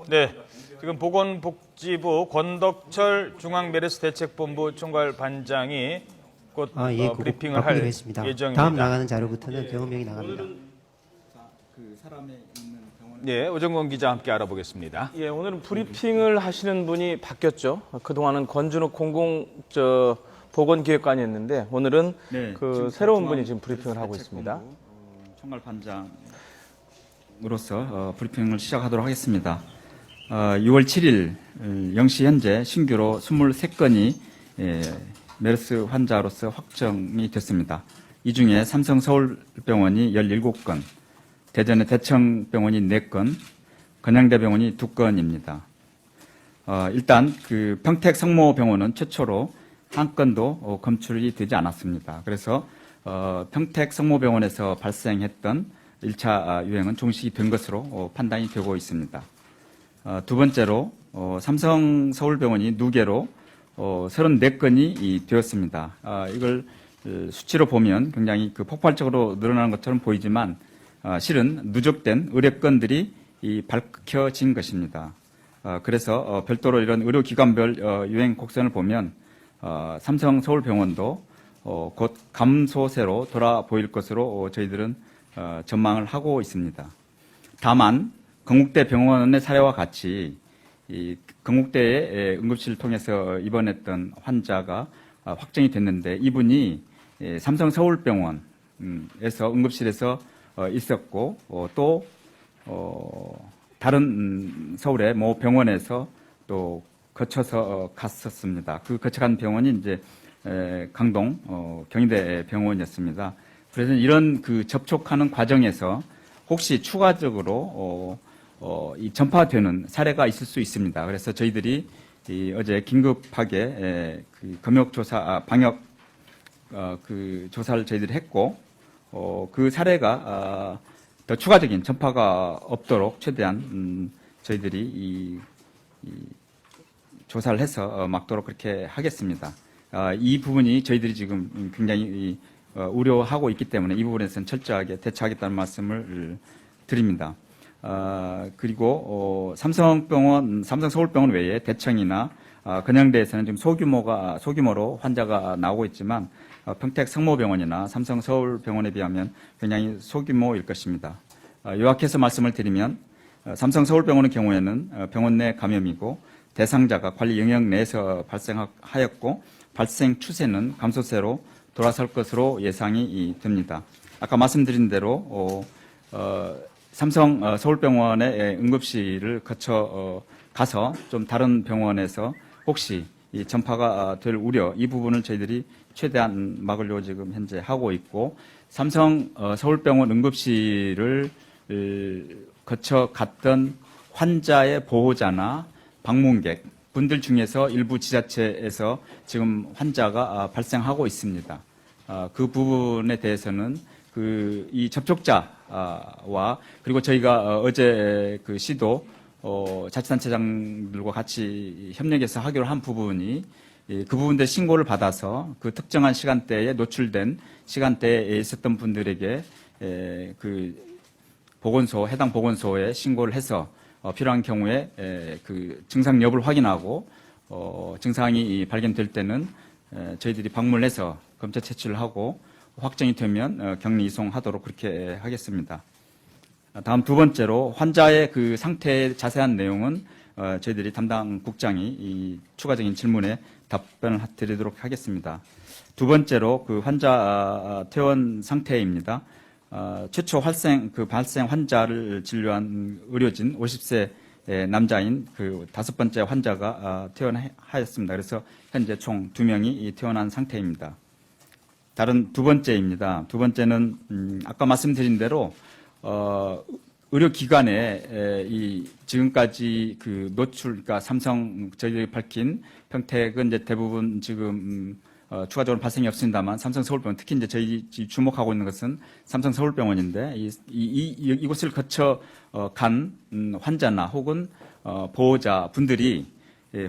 네, 지금 보건복지부 권덕철 중앙메르스대책본부 총괄반장이 곧 브리핑을 할 했습니다. 예정입니다. 다음 나가는 자료부터는 병원명이 나갑니다. 네, 오정권 기자 함께 알아보겠습니다. 예, 오늘은 브리핑을 하시는 분이 바뀌었죠. 그동안은 권준욱 보건기획관이었는데 오늘은 그 새로운 분이 지금 브리핑을 하고 있습니다. 총괄반장으로서 브리핑을 시작하도록 하겠습니다. 6월 7일 0시 현재 신규로 23건이 메르스 환자로서 확정이 됐습니다. 이 중에 삼성서울병원이 17건, 대전의 대청병원이 4건, 건양대병원이 2건입니다. 일단 그 평택 성모병원은 최초로 한 건도 검출이 되지 않았습니다. 그래서 평택 성모병원에서 발생했던 1차 유행은 종식이 된 것으로 판단이 되고 있습니다. 두 번째로 삼성 서울병원이 누계로 34건이 되었습니다. 이걸 수치로 보면 굉장히 그 폭발적으로 늘어나는 것처럼 보이지만 실은 누적된 의뢰건들이 밝혀진 것입니다. 그래서 별도로 이런 의료기관별 유행 곡선을 보면 삼성 서울병원도 곧 감소세로 돌아보일 것으로 저희들은 전망을 하고 있습니다. 다만 건국대 병원의 사례와 같이 이 건국대의 응급실을 통해서 입원했던 환자가 확정이 됐는데 이분이 삼성 서울병원에서 응급실에서 있었고 또 다른 서울의 모 병원에서 또 거쳐서 갔었습니다. 그 거쳐간 병원이 이제 강동 경희대 병원이었습니다. 그래서 이런 그 접촉하는 과정에서 혹시 추가적으로 이 전파되는 사례가 있을 수 있습니다. 그래서 저희들이 어제 긴급하게 그 검역 조사, 방역 그 조사를 저희들이 했고 그 사례가 더 추가적인 전파가 없도록 최대한 저희들이 이 조사를 해서 막도록 그렇게 하겠습니다. 이 부분이 저희들이 지금 굉장히 우려하고 있기 때문에 이 부분에서는 철저하게 대처하겠다는 말씀을 드립니다. 그리고 삼성 서울병원 외에 대청이나 건양대에서는 지금 소규모로 환자가 나오고 있지만 평택 성모병원이나 삼성 서울병원에 비하면 굉장히 소규모일 것입니다. 요약해서 말씀을 드리면 삼성 서울병원의 경우에는 병원 내 감염이고 대상자가 관리 영역 내에서 발생하였고 발생 추세는 감소세로 돌아설 것으로 예상이 됩니다. 아까 말씀드린 대로 삼성 서울병원의 응급실을 거쳐 가서 좀 다른 병원에서 혹시 이 전파가 될 우려 이 부분을 저희들이 최대한 막으려고 지금 현재 하고 있고 삼성 서울병원 응급실을 거쳐 갔던 환자의 보호자나 방문객 분들 중에서 일부 지자체에서 지금 환자가 발생하고 있습니다. 그 부분에 대해서는 이 접촉자와 그리고 저희가 어제 그 시도 자치단체장들과 같이 협력해서 하기로 한 부분이 그 부분들 신고를 받아서 그 특정한 시간대에 노출된 시간대에 있었던 분들에게 그 해당 보건소에 신고를 해서 필요한 경우에 그 증상 여부를 확인하고 증상이 발견될 때는 저희들이 방문해서 검체 채취를 하고 확정이 되면 격리 이송하도록 그렇게 하겠습니다. 다음 두 번째로 환자의 그 상태의 자세한 내용은 저희들이 담당 국장이 이 추가적인 질문에 답변을 드리도록 하겠습니다. 두 번째로 그 환자 퇴원 상태입니다. 최초 발생 환자를 진료한 의료진 50세 남자인 그 5번째 환자가 퇴원하였습니다. 그래서 현재 총 2명이 퇴원한 상태입니다. 다른 두 번째입니다. 두 번째는 아까 말씀드린 대로 의료기관에 이 지금까지 그 그러니까 삼성 저희들이 밝힌 평택은 이제 대부분 지금 추가적으로 발생이 없습니다만 삼성 서울병원 특히 이제 저희 주목하고 있는 것은 삼성 서울병원인데 이곳을 거쳐 간 환자나 혹은 보호자 분들이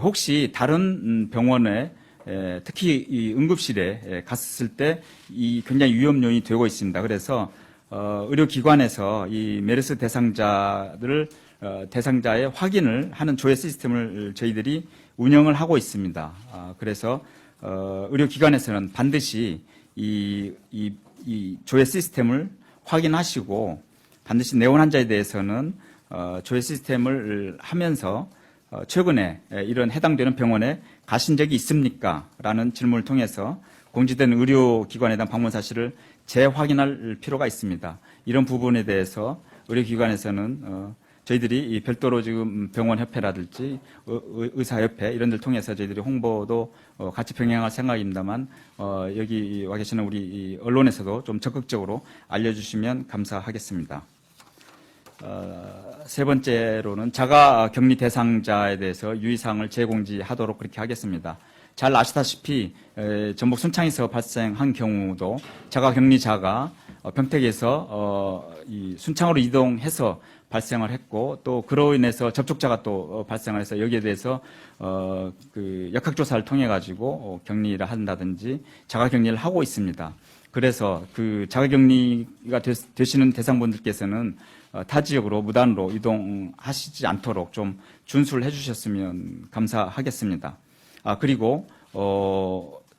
혹시 다른 병원에 특히 이 응급실에 갔을 때 이 굉장히 위험 요인이 되고 있습니다. 그래서 의료기관에서 이 메르스 대상자들을 대상자의 확인을 하는 조회 시스템을 저희들이 운영을 하고 있습니다. 그래서 의료기관에서는 반드시 이 조회 시스템을 확인하시고 반드시 내원 환자에 대해서는 조회 시스템을 하면서 최근에 이런 해당되는 병원에 가신 적이 있습니까? 라는 질문을 통해서 공지된 의료기관에 대한 방문 사실을 재확인할 필요가 있습니다. 이런 부분에 대해서 의료기관에서는 저희들이 별도로 지금 병원협회라든지 의사협회 이런 데를 통해서 저희들이 홍보도 같이 병행할 생각입니다만 여기 와 계시는 우리 언론에서도 좀 적극적으로 알려주시면 감사하겠습니다. 세 번째로는 자가격리 대상자에 대해서 유의사항을 재공지하도록 그렇게 하겠습니다. 잘 아시다시피 전북 순창에서 발생한 경우도 자가격리자가 평택에서 이 순창으로 이동해서 발생을 했고 또 그로 인해서 접촉자가 또 발생을 해서 여기에 대해서 그 역학조사를 통해 가지고 격리를 한다든지 자가격리를 하고 있습니다. 그래서 그 자가격리가 되시는 대상분들께서는 타 지역으로 무단으로 이동하시지 않도록 좀 준수를 해주셨으면 감사하겠습니다. 그리고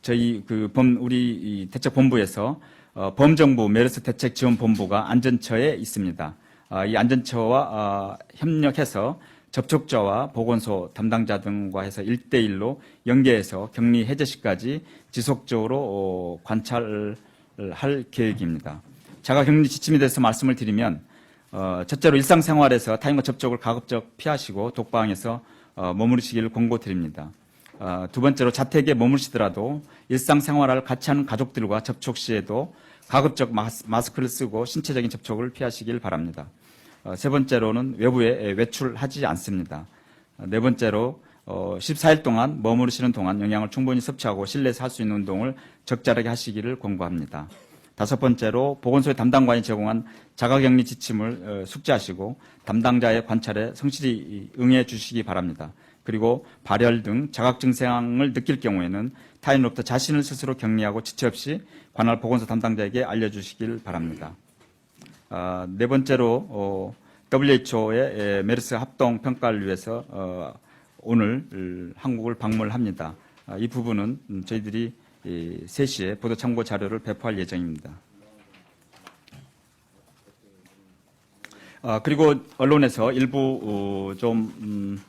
저희 우리 이 대책본부에서 범정부 메르스 대책지원본부가 안전처에 있습니다. 이 안전처와 협력해서 접촉자와 보건소 담당자 등과 해서 1대1로 연계해서 격리 해제 시까지 지속적으로 관찰을 할 계획입니다. 자가격리 지침에 대해서 말씀을 드리면 첫째로 일상생활에서 타인과 접촉을 가급적 피하시고 독방에서 머무르시기를 권고드립니다. 두 번째로 자택에 머무르시더라도 일상생활을 같이 하는 가족들과 접촉 시에도 가급적 마스크를 쓰고 신체적인 접촉을 피하시길 바랍니다. 세 번째로는 외부에 외출하지 않습니다. 네 번째로 14일 동안 머무르시는 동안 영양을 충분히 섭취하고 실내에서 할 수 있는 운동을 적절하게 하시기를 권고합니다. 다섯 번째로 보건소의 담당관이 제공한 자가격리 지침을 숙지하시고 담당자의 관찰에 성실히 응해 주시기 바랍니다. 그리고 발열 등 자각 증상을 느낄 경우에는 타인으로부터 자신을 스스로 격리하고 지체 없이 관할 보건소 담당자에게 알려주시길 바랍니다. 네 번째로 WHO의 메르스 합동 평가를 위해서 오늘 한국을 방문합니다. 이 부분은 저희들이 3시에 보도 참고 자료를 배포할 예정입니다. 그리고 언론에서 일부 좀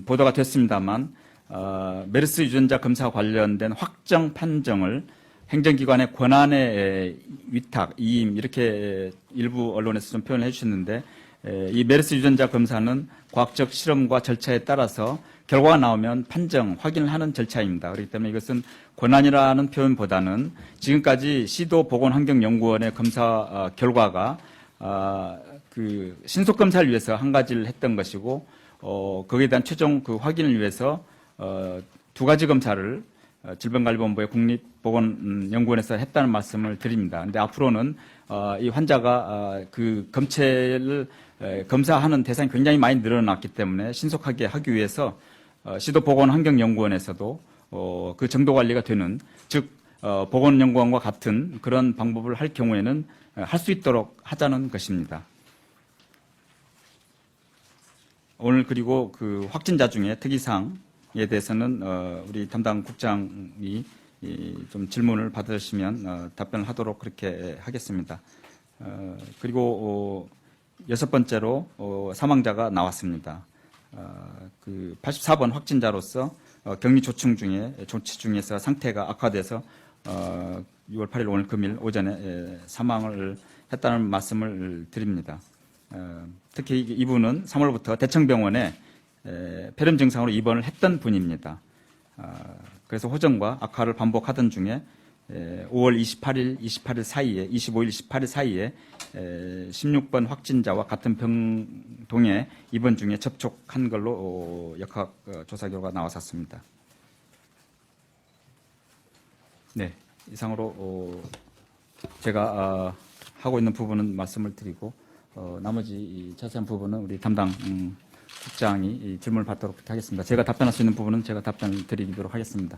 보도가 됐습니다만 메르스 유전자 검사 관련된 확정 판정을 행정기관의 권한의 위탁, 이임 이렇게 일부 언론에서 좀 표현을 해주셨는데 이 메르스 유전자 검사는 과학적 실험과 절차에 따라서 결과가 나오면 판정, 확인을 하는 절차입니다. 그렇기 때문에 이것은 권한이라는 표현보다는 지금까지 시도보건환경연구원의 검사 결과가 그 신속 검사를 위해서 한 가지를 했던 것이고 거기에 대한 최종 그 확인을 위해서 두 가지 검사를 질병관리본부의 국립보건연구원에서 했다는 말씀을 드립니다. 그런데 앞으로는 이 환자가 그 검체를 검사하는 대상이 굉장히 많이 늘어났기 때문에 신속하게 하기 위해서 시도보건환경연구원에서도 그 정도 관리가 되는 즉 보건연구원과 같은 그런 방법을 할 경우에는 할 수 있도록 하자는 것입니다. 오늘 그리고 그 확진자 중에 특이사항에 대해서는 우리 담당 국장이 좀 질문을 받으시면 답변을 하도록 그렇게 하겠습니다. 그리고 여섯 번째로 사망자가 나왔습니다. 그 84번 확진자로서 격리 조치 중에서 상태가 악화돼서 6월 8일 오늘 금일 오전에 사망을 했다는 말씀을 드립니다. 특히 이분은 3월부터 대청병원에 폐렴 증상으로 입원을 했던 분입니다. 그래서 호전과 악화를 반복하던 중에 5월 28일 사이에 25일, 28일 사이에 16번 확진자와 같은 병동에 입원 중에 접촉한 걸로 역학 조사 결과 나왔었습니다. 네, 이상으로 제가 하고 있는 부분은 말씀을 드리고 나머지 자세한 부분은 우리 담당 국장이 질문을 받도록 하겠습니다. 제가 답변할 수 있는 부분은 제가 답변을 드리도록 하겠습니다.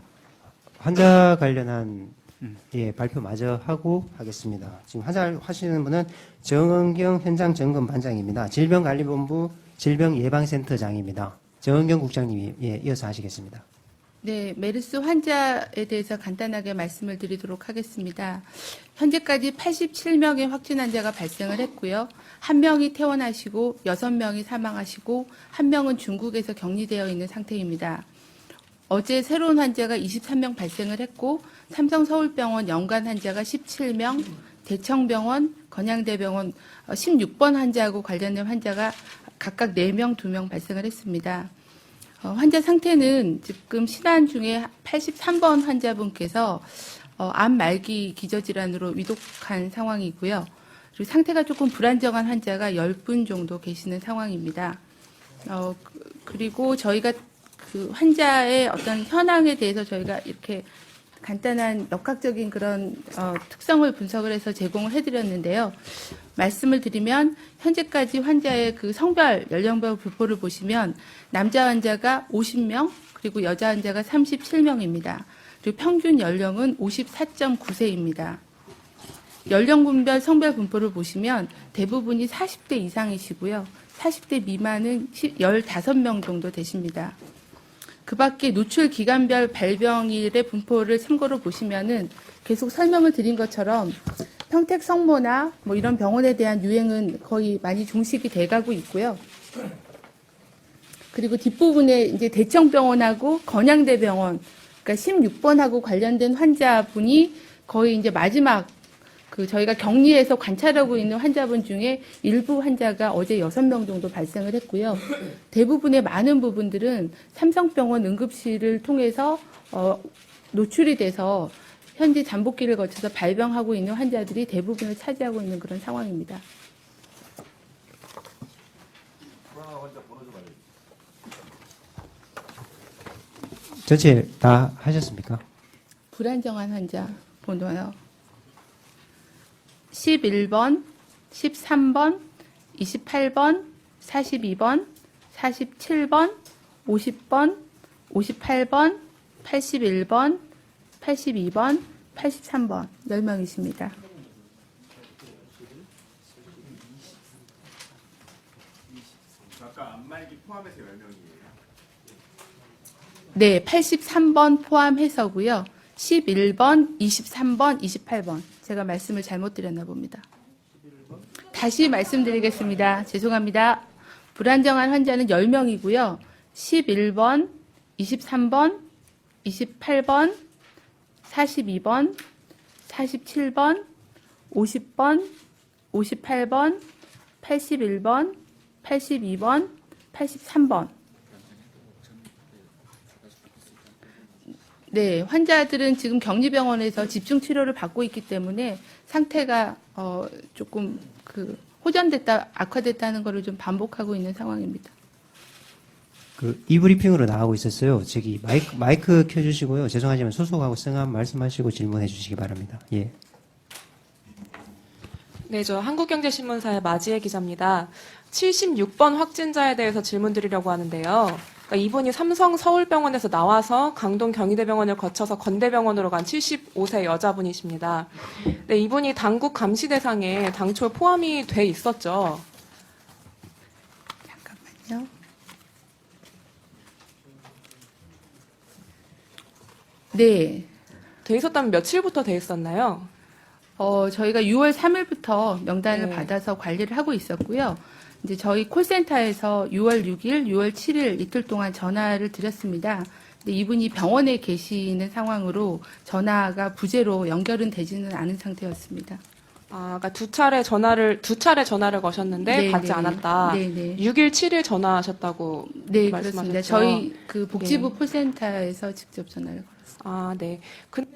환자 관련한 예, 발표마저 하고 하겠습니다. 지금 하시는 분은 정은경 현장 점검 반장입니다. 질병관리본부 질병예방센터장입니다. 정은경 국장님이 이어서 하시겠습니다. 네, 메르스 환자에 대해서 간단하게 말씀을 드리도록 하겠습니다. 현재까지 87명의 확진 환자가 발생을 했고요. 1명이 퇴원하시고 6명이 사망하시고 1명은 중국에서 격리되어 있는 상태입니다. 어제 새로운 환자가 23명 발생을 했고 삼성서울병원 연간 환자가 17명, 대청병원, 건양대병원 16번 환자하고 관련된 환자가 각각 4명, 2명 발생을 했습니다. 환자 상태는 지금 신안 중에 83번 환자분께서 암 말기 기저질환으로 위독한 상황이고요. 그리고 상태가 조금 불안정한 환자가 10분 정도 계시는 상황입니다. 그리고 저희가 그 환자의 어떤 현황에 대해서 저희가 이렇게 간단한 역학적인 그런 특성을 분석을 해서 제공을 해드렸는데요. 말씀을 드리면 현재까지 환자의 그 성별, 연령별 분포를 보시면 남자 환자가 50명, 그리고 여자 환자가 37명입니다. 그리고 평균 연령은 54.9세입니다. 연령군별 성별 분포를 보시면 대부분이 40대 이상이시고요. 40대 미만은 15명 정도 되십니다. 그 밖에 노출 기간별 발병일의 분포를 참고로 보시면은 계속 설명을 드린 것처럼 평택 성모나 뭐 이런 병원에 대한 유행은 거의 많이 종식이 돼가고 있고요. 그리고 뒷부분에 이제 대청병원하고 건양대병원, 그러니까 16번하고 관련된 환자분이 거의 이제 마지막 그 저희가 격리해서 관찰하고 있는 환자분 중에 일부 환자가 어제 6명 정도 발생을 했고요. 대부분의 많은 부분들은 삼성병원 응급실을 통해서 노출이 돼서 현재 잠복기를 거쳐서 발병하고 있는 환자들이 대부분을 차지하고 있는 그런 상황입니다. 전체 다 하셨습니까? 불안정한 환자 번호요. 11번, 13번, 28번, 42번, 47번, 50번, 58번, 81번, 82번, 83번 10명이십니다. 아까 암말기 포함해서 10명이에요? 네, 83번 포함해서고요. 11번, 23번, 28번. 제가 말씀을 잘못 드렸나 봅니다. 다시 말씀드리겠습니다. 죄송합니다. 불안정한 환자는 10명이고요. 11번, 23번, 28번, 42번, 47번, 50번, 58번, 81번, 82번, 83번. 네, 환자들은 지금 격리병원에서 집중 치료를 받고 있기 때문에 상태가 조금 호전됐다, 악화됐다는 것을 좀 반복하고 있는 상황입니다. 이 브리핑으로 나가고 있었어요. 저기 마이크 켜주시고요. 죄송하지만 소속하고 성함 말씀하시고 질문해 주시기 바랍니다. 예. 네, 저 한국경제신문사의 마지혜 기자입니다. 76번 확진자에 대해서 질문 드리려고 하는데요. 그러니까 이분이 삼성 서울병원에서 나와서 강동 경희대병원을 거쳐서 건대병원으로 간 75세 여자분이십니다. 네, 이분이 당국 감시 대상에 당초 포함이 돼 있었죠. 잠깐만요. 네. 돼 있었다면 며칠부터 돼 있었나요? 저희가 6월 3일부터 명단을 네. 받아서 관리를 하고 있었고요. 이제 저희 콜센터에서 6월 6일, 6월 7일 이틀 동안 전화를 드렸습니다. 근데 이분이 병원에 계시는 상황으로 전화가 부재로 연결은 되지는 않은 상태였습니다. 아, 그러니까 두 차례 전화를 거셨는데 네, 받지 네. 않았다. 네, 네. 6일, 7일 전화하셨다고 네, 말씀하셨죠. 그렇습니다. 저희 그 복지부 네. 콜센터에서 직접 전화를 걸었습니다. 아, 네. 그럼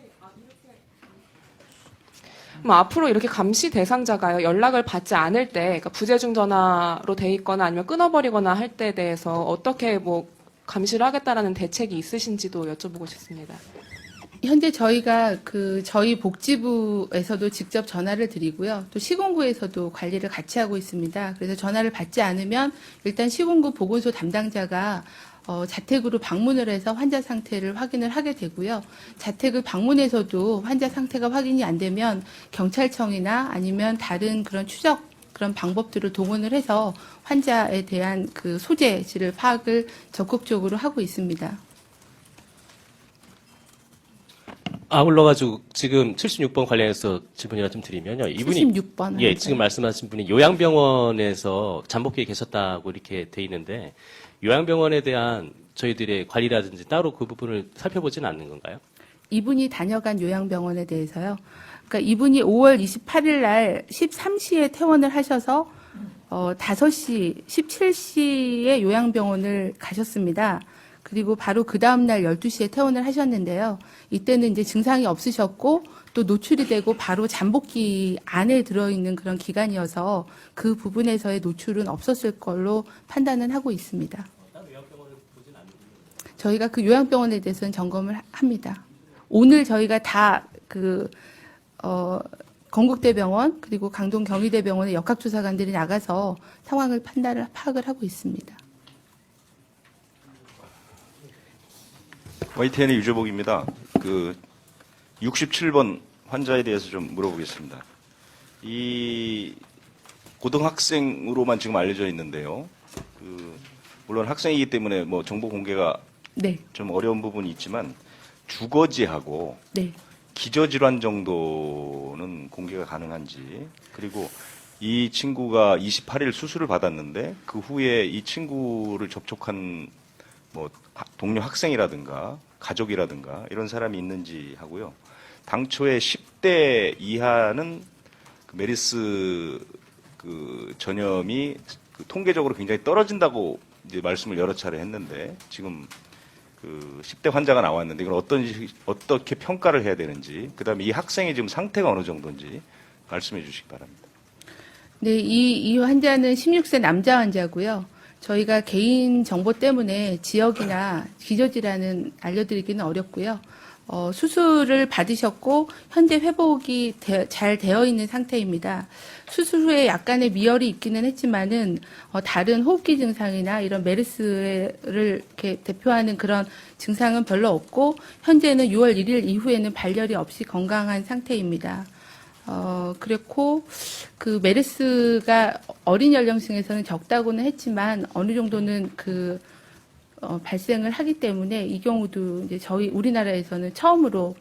앞으로 이렇게 감시 대상자가요, 연락을 받지 않을 때, 그러니까 부재중 전화로 돼 있거나 아니면 끊어버리거나 할 때에 대해서 어떻게 감시를 하겠다라는 대책이 있으신지도 여쭤보고 싶습니다. 현재 저희가 저희 복지부에서도 직접 전화를 드리고요. 또 시군구에서도 관리를 같이 하고 있습니다. 그래서 전화를 받지 않으면 일단 시군구 보건소 담당자가 자택으로 방문을 해서 환자 상태를 확인을 하게 되고요. 자택을 방문해서도 환자 상태가 확인이 안 되면 경찰청이나 아니면 다른 그런 추적 그런 방법들을 동원을 해서 환자에 대한 그 소재지를 파악을 적극적으로 하고 있습니다. 아울러가지고 지금 76번 관련해서 질문이나 좀 드리면요. 이분이 76번. 예, 지금 말씀하신 분이 요양병원에서 잠복기에 계셨다고 이렇게 돼 있는데 요양병원에 대한 저희들의 관리라든지 따로 그 부분을 살펴보지는 않는 건가요? 이분이 다녀간 요양병원에 대해서요. 그러니까 이분이 5월 28일 날 13시에 퇴원을 하셔서 5시, 17시에 요양병원을 가셨습니다. 그리고 바로 그 다음날 12시에 퇴원을 하셨는데요. 이때는 이제 증상이 없으셨고 또 노출이 되고 바로 잠복기 안에 들어있는 그런 기간이어서 그 부분에서의 노출은 없었을 걸로 판단은 하고 있습니다. 저희가 그 요양병원에 대해서는 점검을 합니다. 오늘 저희가 다 건국대병원 그리고 강동 경희대병원의 역학조사관들이 나가서 상황을 파악을 하고 있습니다. YTN의 유재복입니다. 67번 환자에 대해서 좀 물어보겠습니다. 이 고등학생으로만 지금 알려져 있는데요. 물론 학생이기 때문에 뭐 정보 공개가 네. 좀 어려운 부분이 있지만 주거지하고 네. 기저질환 정도는 공개가 가능한지, 그리고 이 친구가 28일 수술을 받았는데 그 후에 이 친구를 접촉한 뭐 동료 학생이라든가 가족이라든가 이런 사람이 있는지 하고요. 당초에 10대 이하는 그 메르스 전염이 통계적으로 굉장히 떨어진다고 이제 말씀을 여러 차례 했는데 지금 10대 환자가 나왔는데 이걸 어떻게 평가를 해야 되는지, 그다음에 이 학생의 지금 상태가 어느 정도인지 말씀해 주시기 바랍니다. 네, 이 환자는 16세 남자 환자고요. 저희가 개인 정보 때문에 지역이나 기저질환은 알려드리기는 어렵고요. 수술을 받으셨고 현재 회복이 잘 되어 있는 상태입니다. 수술 후에 약간의 미열이 있기는 했지만은 다른 호흡기 증상이나 이런 메르스를 이렇게 대표하는 그런 증상은 별로 없고 현재는 6월 1일 이후에는 발열이 없이 건강한 상태입니다. 그랬고 그 메르스가 어린 연령층에서는 적다고는 했지만 어느 정도는 발생을 하기 때문에 이 경우도 이제 우리나라에서는 처음으로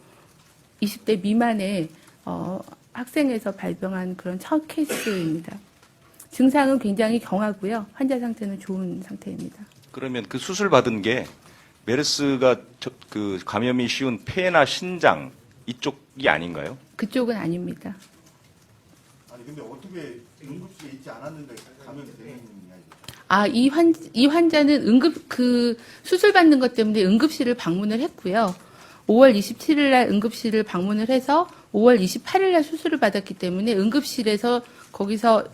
20대 미만의 학생에서 발병한 그런 첫 케이스입니다. 증상은 굉장히 경하고요. 환자 상태는 좋은 상태입니다. 그러면 그 수술 받은 게 메르스가 감염이 쉬운 폐나 신장 이쪽이 아닌가요? 그쪽은 아닙니다. 아니 근데 어떻게 응급실에 있지 않았는데 감염이 되느냐 이 환자는 수술 받는 것 때문에 응급실을 방문을 했고요. 5월 27일 날 응급실을 방문을 해서 5월 28일 날 수술을 받았기 때문에 응급실에서 거기서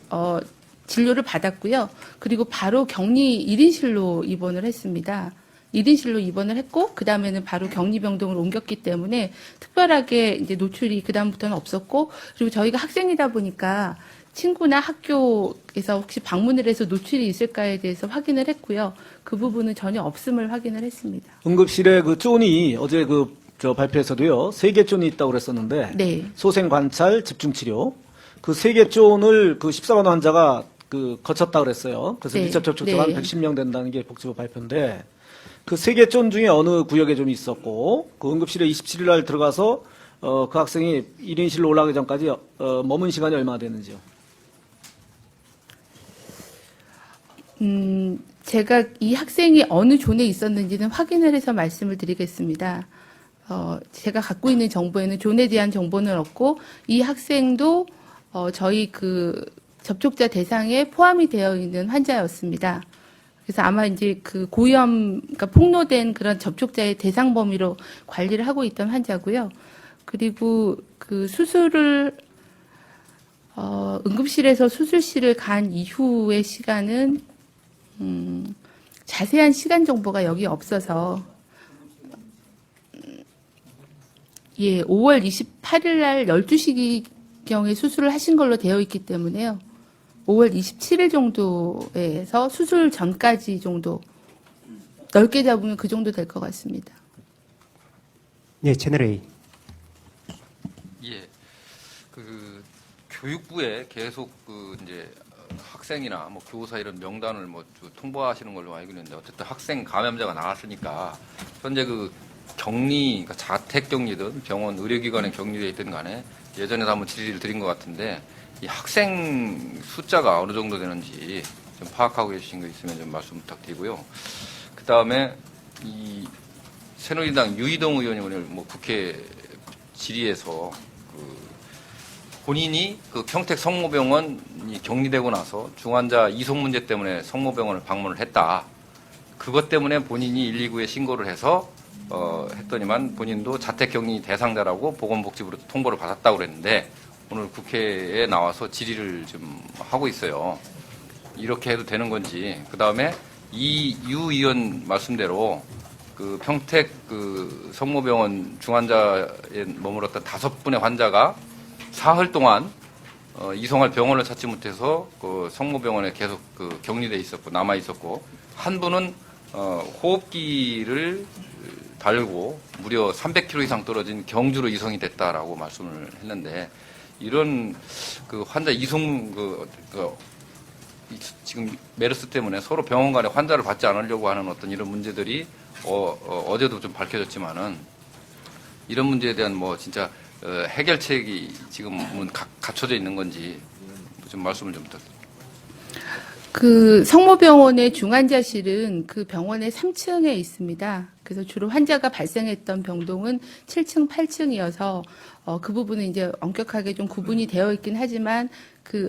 진료를 받았고요. 그리고 바로 격리 1인실로 입원을 했습니다. 1인실로 입원을 했고 그 다음에는 바로 격리병동을 옮겼기 때문에 특별하게 이제 노출이 그 다음부터는 없었고, 그리고 저희가 학생이다 보니까 친구나 학교에서 혹시 방문을 해서 노출이 있을까에 대해서 확인을 했고요. 그 부분은 전혀 없음을 확인을 했습니다. 응급실에 존이 어제 발표에서도요, 3개 존이 있다고 그랬었는데, 네. 소생 관찰, 집중 치료, 그 3개 존을 14번 환자가 거쳤다 그랬어요. 그래서 네. 밀접 접촉자가 한 네. 110명 된다는 게 복지부 발표인데, 그 3개 존 중에 어느 구역에 좀 있었고, 그 응급실에 27일 날 들어가서 그 학생이 1인실로 올라가기 전까지 머문 시간이 얼마나 되는지요? 제가 이 학생이 어느 존에 있었는지는 확인을 해서 말씀을 드리겠습니다. 제가 갖고 있는 정보에는 존에 대한 정보는 없고, 이 학생도 저희 접촉자 대상에 포함이 되어 있는 환자였습니다. 그래서 아마 이제 고위험, 그러니까 폭로된 그런 접촉자의 대상 범위로 관리를 하고 있던 환자고요. 그리고 수술을 응급실에서 수술실을 간 이후의 시간은 자세한 시간 정보가 여기 없어서 5월 28일 날 12시경에 수술을 하신 걸로 되어 있기 때문에요. 5월 27일 정도에서 수술 전까지 정도 넓게 잡으면 그 정도 될 것 같습니다. 예, 채널 A. 예. 교육부에 계속 이제 학생이나 뭐 교사 이런 명단을 통보하시는 걸로 알고 있는데 어쨌든 학생 감염자가 나왔으니까 현재 격리, 그러니까 자택 격리든 병원 의료기관에 격리돼 있든 간에 예전에도 한번 질의를 드린 것 같은데 이 학생 숫자가 어느 정도 되는지 좀 파악하고 계신 거 있으면 좀 말씀 부탁드리고요. 그 다음에 이 새누리당 유이동 의원이 오늘 국회 질의에서 본인이 평택 성모병원이 격리되고 나서 중환자 이송 문제 때문에 성모병원을 방문을 했다. 그것 때문에 본인이 119에 신고를 해서 했더니만 본인도 자택격리 대상자라고 보건복지부로 통보를 받았다고 그랬는데 오늘 국회에 나와서 질의를 좀 하고 있어요. 이렇게 해도 되는 건지. 그 다음에 이 유 의원 말씀대로 평택 성모병원 중환자에 머물렀던 5분의 환자가 사흘 동안 이송할 병원을 찾지 못해서 성모병원에 계속 격리돼 있었고 남아 있었고 한 분은 호흡기를 달고 무려 300km 이상 떨어진 경주로 이송이 됐다라고 말씀을 했는데 이런 환자 이송 지금 메르스 때문에 서로 병원 간에 환자를 받지 않으려고 하는 어떤 이런 문제들이 어제도 좀 밝혀졌지만은 이런 문제에 대한 진짜 해결책이 지금은 갖춰져 있는 건지 좀 말씀을 좀 부탁드립니다. 성모병원의 중환자실은 그 병원의 3층에 있습니다. 그래서 주로 환자가 발생했던 병동은 7층, 8층이어서 그 부분은 이제 엄격하게 좀 구분이 되어 있긴 하지만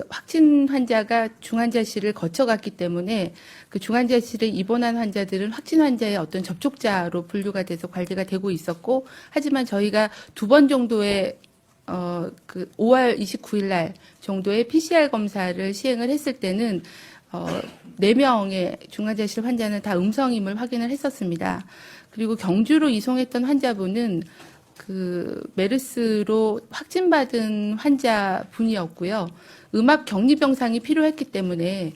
확진 환자가 중환자실을 거쳐갔기 때문에 중환자실에 입원한 환자들은 확진 환자의 어떤 접촉자로 분류가 돼서 관리가 되고 있었고 하지만 저희가 2번 정도의 5월 29일 날 정도의 PCR 검사를 시행을 했을 때는 4명의 중환자실 환자는 다 음성임을 확인을 했었습니다. 그리고 경주로 이송했던 환자분은 메르스로 확진받은 환자분이었고요. 음압 격리 병상이 필요했기 때문에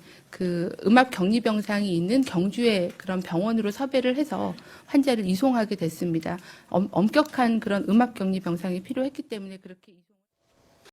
음압 격리 병상이 있는 경주의 그런 병원으로 섭외를 해서 환자를 이송하게 됐습니다. 엄격한 그런 음압 격리 병상이 필요했기 때문에 그렇게